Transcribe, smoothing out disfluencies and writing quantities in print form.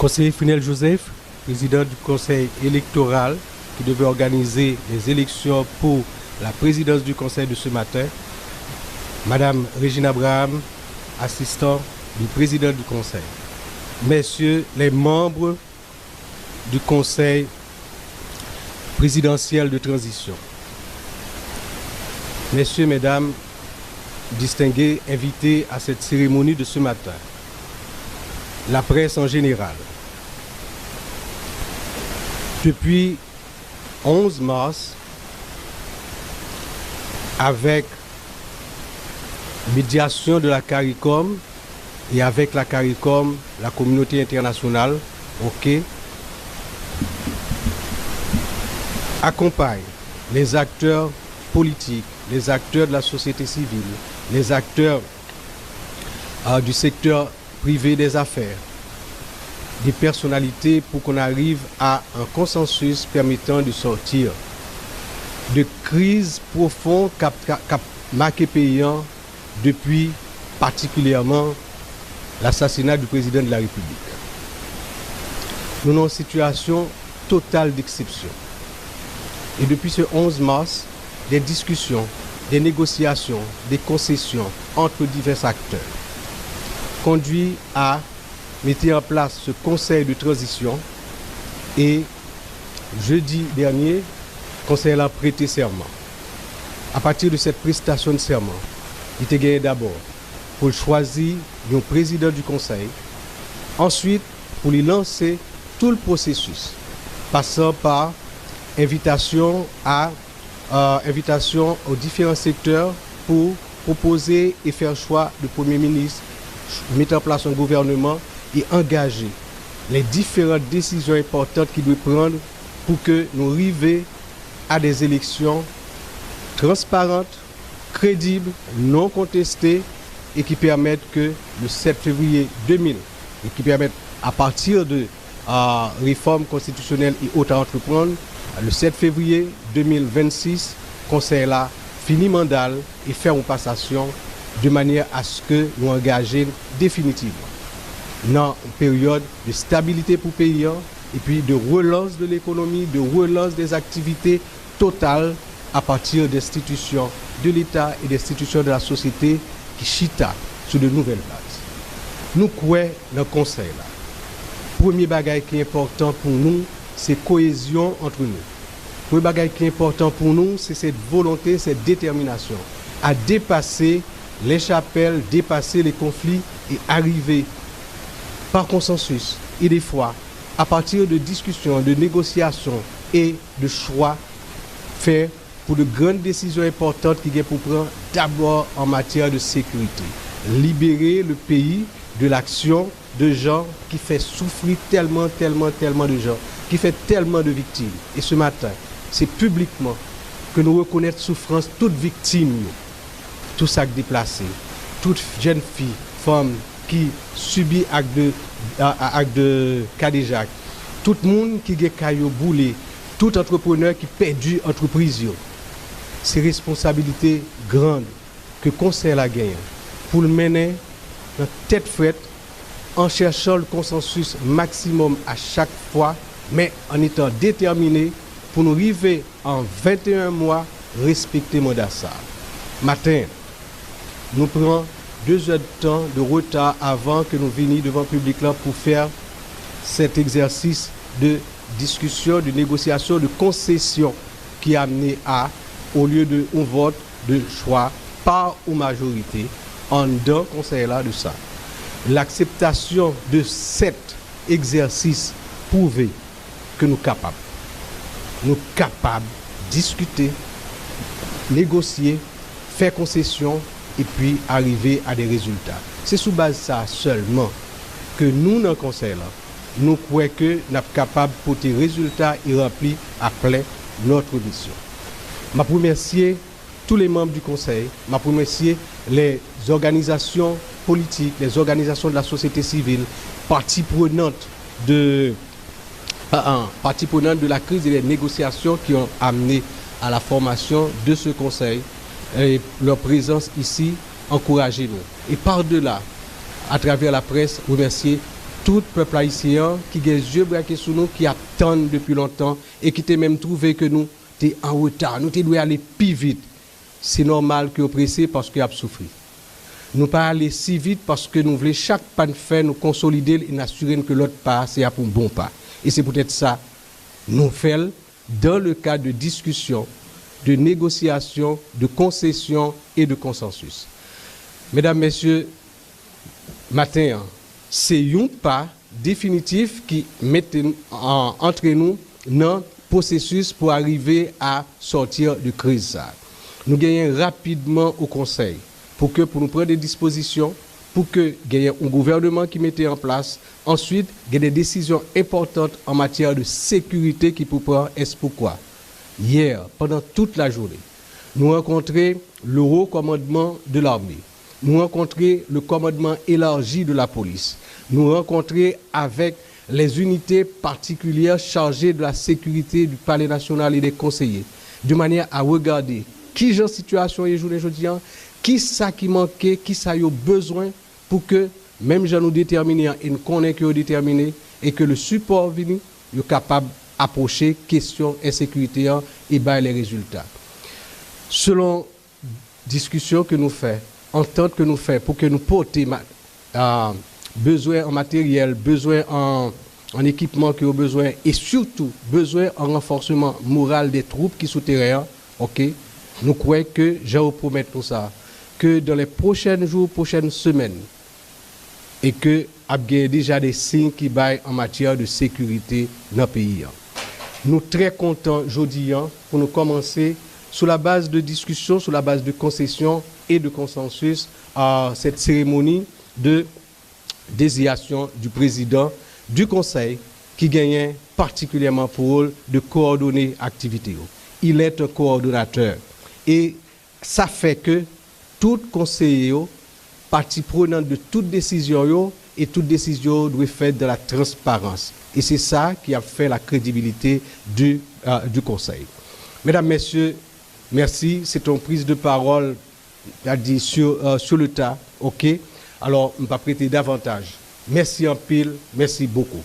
Conseiller Frinel Joseph, président du conseil électoral qui devait organiser les élections pour la présidence du conseil de ce matin. Madame Régine Abraham, assistant du président du conseil. Messieurs les membres du conseil présidentiel de transition. Messieurs, mesdames, distingués invités à cette cérémonie de ce matin. La presse en général. Depuis 11 mars, avec médiation de la CARICOM et avec la CARICOM, la communauté internationale, accompagne les acteurs politiques, les acteurs de la société civile, les acteurs du secteur privé des affaires, des personnalités pour qu'on arrive à un consensus permettant de sortir de crises profondes qu'a marqué paysan depuis particulièrement l'assassinat du président de la République. Nous sommes en situation totale d'exception. Et depuis ce 11 mars, des discussions, des négociations, des concessions entre divers acteurs conduisent à mettre en place ce conseil de transition et jeudi dernier, le conseil a prêté serment. À partir de cette prestation de serment, il était gagné d'abord pour choisir un président du conseil, ensuite pour lui lancer tout le processus, passant par invitation aux différents secteurs pour proposer et faire choix du Premier ministre, mettre en place un gouvernement et engager les différentes décisions importantes qu'il doit prendre pour que nous arrivions à des élections transparentes, crédibles, non contestées et qui permettent que le 7 février 2000 et qui permettent à partir de réformes constitutionnelles et autres à entreprendre, le 7 février 2026, conseil là finit mandat et faire une passation de manière à ce que nous engagions définitivement dans une période de stabilité pour le pays et puis de relance de l'économie, de relance des activités totales à partir d'institutions de l'État et d'institutions de la société qui chita sur de nouvelles bases. Nous croyons dans le conseil là. Premier bagage qui est important pour nous, c'est cohésion entre nous. Le premier bagage qui est important pour nous, c'est cette volonté, cette détermination à dépasser les chapelles, dépasser les conflits et arriver par consensus et des fois, à partir de discussions, de négociations et de choix, faire pour de grandes décisions importantes qu'il y a pour prendre d'abord en matière de sécurité. Libérer le pays de l'action de gens qui fait souffrir tellement de gens, qui fait tellement de victimes. Et ce matin, c'est publiquement que nous reconnaissons souffrance toute victime, tout ça déplacé, toute jeune fille, femme qui subit acte de cadéjac, tout le monde qui a caillou boulé, tout entrepreneur qui perdu entreprise. C'est responsabilité grande que le conseil a gagné pour le mener dans tête frette en cherchant le consensus maximum à chaque fois, mais en étant déterminé pour nous arriver en 21 mois respecter mandat ça. Matin, nous prenons 2 heures de temps de retard avant que nous venions devant le public là pour faire cet exercice de discussion, de négociation, de concession qui a amené à, au lieu de un vote de choix par ou majorité, en d'un conseil là de ça. L'acceptation de cet exercice prouve que nous sommes capables. Nous sommes capables de discuter, négocier, faire concession et puis arriver à des résultats. C'est sous base de ça seulement que nous, dans le conseil là, nous croyons que nous sommes capables de porter résultats et remplir à plein notre mission. Je remercie tous les membres du conseil, je remercie les organisations politiques, les organisations de la société civile, parties prenantes de la crise et des négociations qui ont amené à la formation de ce conseil. Et leur présence ici encouragez nous. Et par-delà, à travers la presse, remercier tout peuple haïtien qui a les yeux braqués sur nous, qui attendent depuis longtemps et qui t'a même trouvé que nous sommes en retard, nous devons aller plus vite. C'est normal que vous pressez parce que vous avez souffert. Nous ne pas aller si vite parce que nous voulons chaque pas de faire nous consolider et nous assurer que l'autre pas c'est pour un bon pas. Et c'est peut-être ça nous faisons dans le cadre de discussion, de négociation, de concession et de consensus. Mesdames, Messieurs, matin, c'est un pas définitif qui met entre nous dans le processus pour arriver à sortir de crise. Nous gagnons rapidement au Conseil pour nous prendre des dispositions, pour que y ait un gouvernement qui mette en place. Ensuite, il y a des décisions importantes en matière de sécurité qui pour prendre. Est-ce pourquoi? Hier, pendant toute la journée, nous rencontrons le haut commandement de l'armée. Nous rencontrons le commandement élargi de la police. Nous rencontrons avec les unités particulières chargées de la sécurité du Palais national et des conseillers, de manière à regarder qui est en situation aujourd'hui, qui ça qui manquait, qui ça y a besoin pour que même gens nous déterminer et nous connaissons que nous déterminer et que le support venu est capable d'approcher question insécurité et bien les résultats. Selon discussion que nous faisons, entente que nous faisons pour que nous portions besoin en matériel, besoin en équipement que nous avons besoin et surtout besoin en renforcement moral des troupes qui sont terrain, ok? Nous croyons que je vous promets tout ça, que dans les prochains jours, prochaines semaines, et que il y a déjà des signes qui baillent en matière de sécurité dans le pays. Nous sommes très contents aujourd'hui pour nous commencer sur la base de discussion, sur la base de concession et de consensus à cette cérémonie de désignation du président du Conseil qui gagnait particulièrement pour rôle de coordonner l'activité. Il est un coordonnateur et ça fait que tout conseiller, partie prenante de toute décision, et toute décision doit être faite dans la transparence. Et c'est ça qui a fait la crédibilité du Conseil. Mesdames, Messieurs, merci. C'est une prise de parole sur le tas. OK? Alors, on va prêter davantage. Merci en pile. Merci beaucoup.